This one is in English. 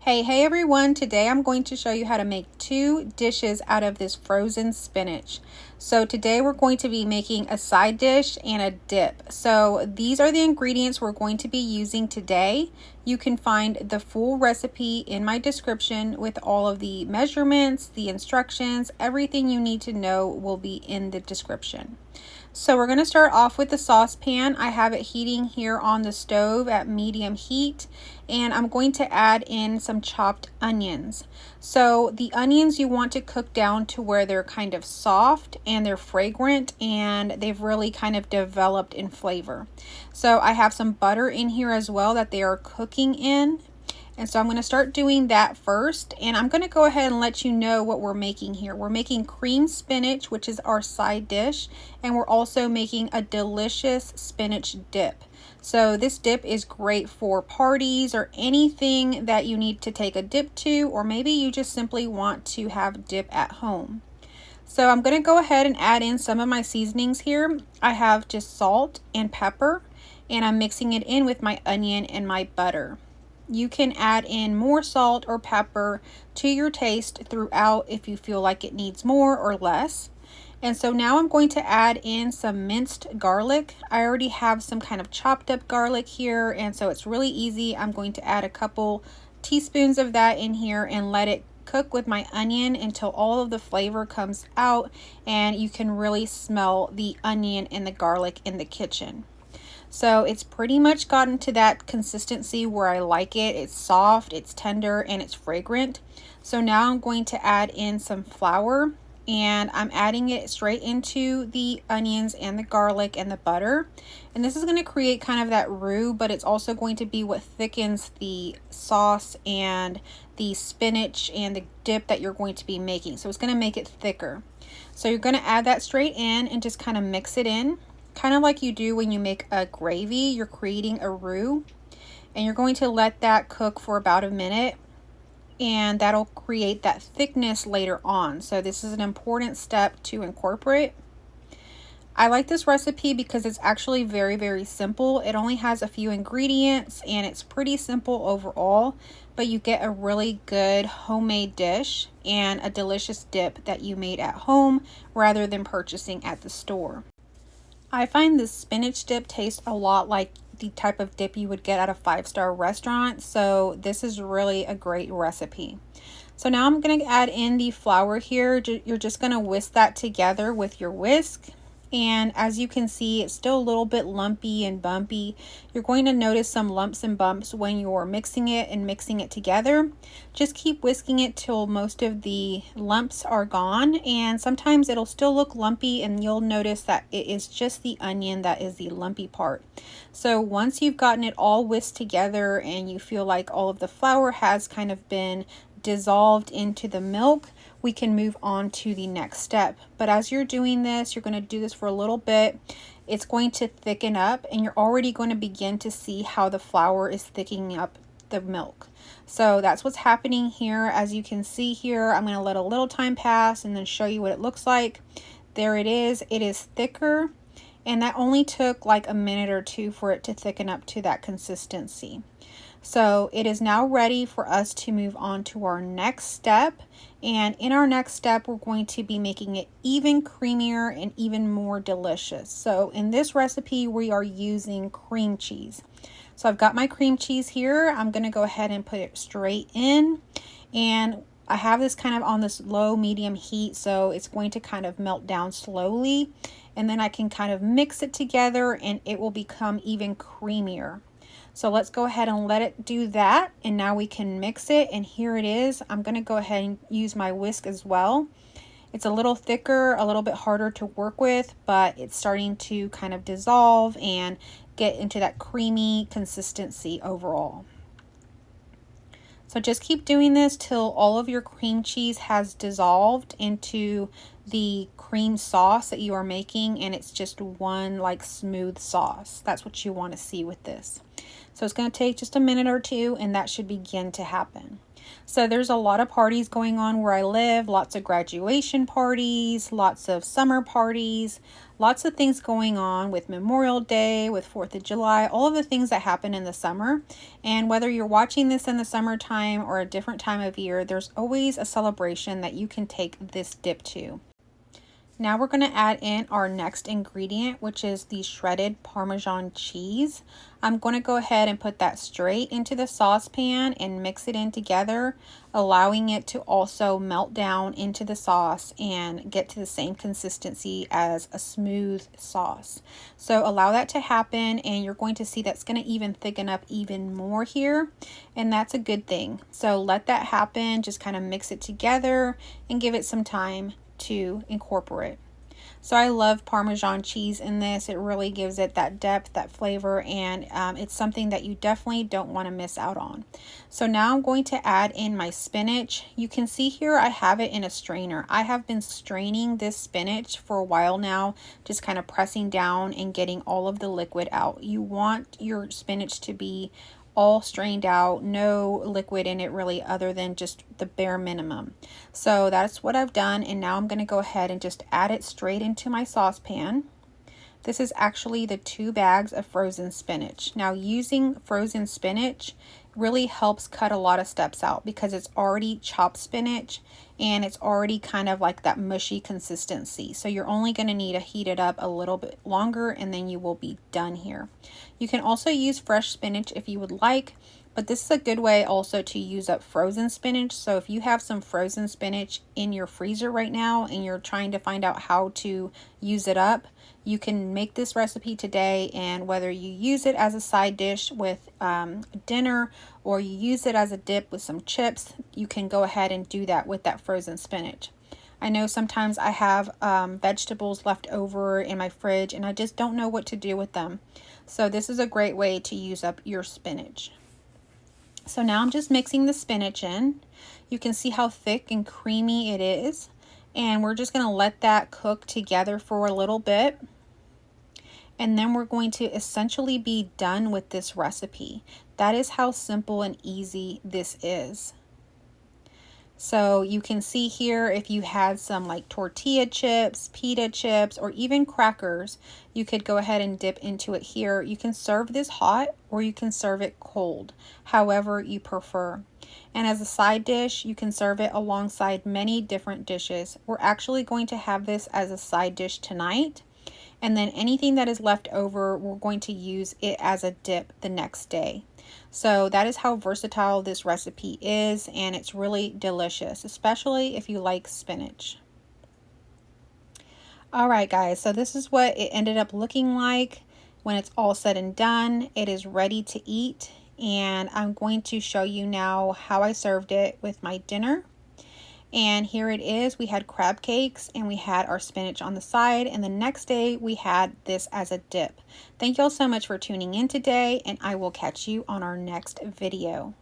Hey everyone, today I'm going to show you how to make two dishes out of this frozen spinach. So today we're going to be making a side dish and a dip. So these are the ingredients we're going to be using today. You can find the full recipe in my description with all of the measurements, the instructions, everything you need to know will be in the description. So we're going to start off with the saucepan. I have it heating here on the stove at medium heat, and I'm going to add in some chopped onions. So the onions you want to cook down to where they're kind of soft and they're fragrant and they've really kind of developed in flavor. So I have some butter in here as well that they are cooking in. And so I'm going to start doing that first, and I'm going to go ahead and let you know what we're making here. We're making cream spinach, which is our side dish, and we're also making a delicious spinach dip. So this dip is great for parties or anything that you need to take a dip to, or maybe you just simply want to have dip at home. So I'm going to go ahead and add in some of my seasonings here. I have just salt and pepper, and I'm mixing it in with my onion and my butter. You can add in more salt or pepper to your taste throughout if you feel like it needs more or less. And so now I'm going to add in some minced garlic. I already have some kind of chopped up garlic here, and so it's really easy. I'm going to add a couple teaspoons of that in here and let it cook with my onion until all of the flavor comes out and you can really smell the onion and the garlic in the kitchen. So it's pretty much gotten to that consistency where I like it. It's soft, it's tender, and it's fragrant. So now I'm going to add in some flour, and I'm adding it straight into the onions and the garlic and the butter. And this is going to create kind of that roux, but it's also going to be what thickens the sauce and the spinach and the dip that you're going to be making. So it's going to make it thicker. So you're going to add that straight in and just kind of mix it in. Kind of like you do when you make a gravy, you're creating a roux, and you're going to let that cook for about a minute, and that'll create that thickness later on. So this is an important step to incorporate. I like this recipe because it's actually very simple. It only has a few ingredients and it's pretty simple overall, but you get a really good homemade dish and a delicious dip that you made at home rather than purchasing at the store. I find this spinach dip tastes a lot like the type of dip you would get at a 5-star restaurant, so this is really a great recipe. So now I'm going to add in the flour here. You're just going to whisk that together with your whisk. And as you can see, it's still a little bit lumpy and bumpy. You're going to notice some lumps and bumps when you're mixing it and mixing it together. Just keep whisking it till most of the lumps are gone, and sometimes it'll still look lumpy and you'll notice that it is just the onion that is the lumpy part. So once you've gotten it all whisked together and you feel like all of the flour has kind of been dissolved into the milk, we can move on to the next step. But as you're doing this, you're going to do this for a little bit. It's going to thicken up, and you're already going to begin to see how the flour is thickening up the milk. So that's what's happening here. As you can see here, I'm going to let a little time pass and then show you what it looks like. There it is. It is thicker, and that only took like a minute or two for it to thicken up to that consistency. So it is now ready for us to move on to our next step. And in our next step, we're going to be making it even creamier and even more delicious. So in this recipe, we are using cream cheese. So I've got my cream cheese here. I'm going to go ahead and put it straight in. And I have this kind of on this low medium heat, so it's going to kind of melt down slowly. And then I can kind of mix it together and it will become even creamier. So let's go ahead and let it do that, and now we can mix it, and here it is. I'm going to go ahead and use my whisk as well. It's a little thicker, a little bit harder to work with, but it's starting to kind of dissolve and get into that creamy consistency overall. So just keep doing this till all of your cream cheese has dissolved into the cream sauce that you are making, and it's just one like smooth sauce. That's what you want to see with this. So it's going to take just a minute or two, and that should begin to happen. So there's a lot of parties going on where I live, lots of graduation parties, lots of summer parties, lots of things going on with Memorial Day, with 4th of July, all of the things that happen in the summer. And whether you're watching this in the summertime or a different time of year, there's always a celebration that you can take this dip to. Now we're going to add in our next ingredient, which is the shredded Parmesan cheese. I'm going to go ahead and put that straight into the saucepan and mix it in together, allowing it to also melt down into the sauce and get to the same consistency as a smooth sauce. So allow that to happen, and you're going to see that's going to even thicken up even more here, and that's a good thing. So let that happen, just kind of mix it together and give it some time to incorporate. So I love Parmesan cheese in this. It really gives it that depth, that flavor, and it's something that you definitely don't want to miss out on. So now I'm going to add in my spinach. You can see here I have it in a strainer. I have been straining this spinach for a while now, just kind of pressing down and getting all of the liquid out. You want your spinach to be all strained out, no liquid in it really other than just the bare minimum. So that's what I've done, and now I'm going to go ahead and just add it straight into my saucepan. This is actually the 2 bags of frozen spinach. Now using frozen spinach really helps cut a lot of steps out because it's already chopped spinach and it's already kind of like that mushy consistency. So you're only going to need to heat it up a little bit longer and then you will be done here. You can also use fresh spinach if you would like, but this is a good way also to use up frozen spinach. So if you have some frozen spinach in your freezer right now and you're trying to find out how to use it up, you can make this recipe today, and whether you use it as a side dish with dinner or you use it as a dip with some chips, you can go ahead and do that with that frozen spinach. I know sometimes I have vegetables left over in my fridge and I just don't know what to do with them. So this is a great way to use up your spinach. So now I'm just mixing the spinach in. You can see how thick and creamy it is. And we're just going to let that cook together for a little bit. And then we're going to essentially be done with this recipe. That is how simple and easy this is. So you can see here, if you had some like tortilla chips, pita chips, or even crackers, you could go ahead and dip into it here. You can serve this hot or you can serve it cold, however you prefer. And as a side dish, you can serve it alongside many different dishes. We're actually going to have this as a side dish tonight. And then anything that is left over, we're going to use it as a dip the next day. So that is how versatile this recipe is, and it's really delicious, especially if you like spinach. All right, guys, so this is what it ended up looking like when it's all said and done. It is ready to eat, and I'm going to show you now how I served it with my dinner. And here it is. We had crab cakes and we had our spinach on the side, and the next day we had this as a dip. Thank you all so much for tuning in today, and I will catch you on our next video.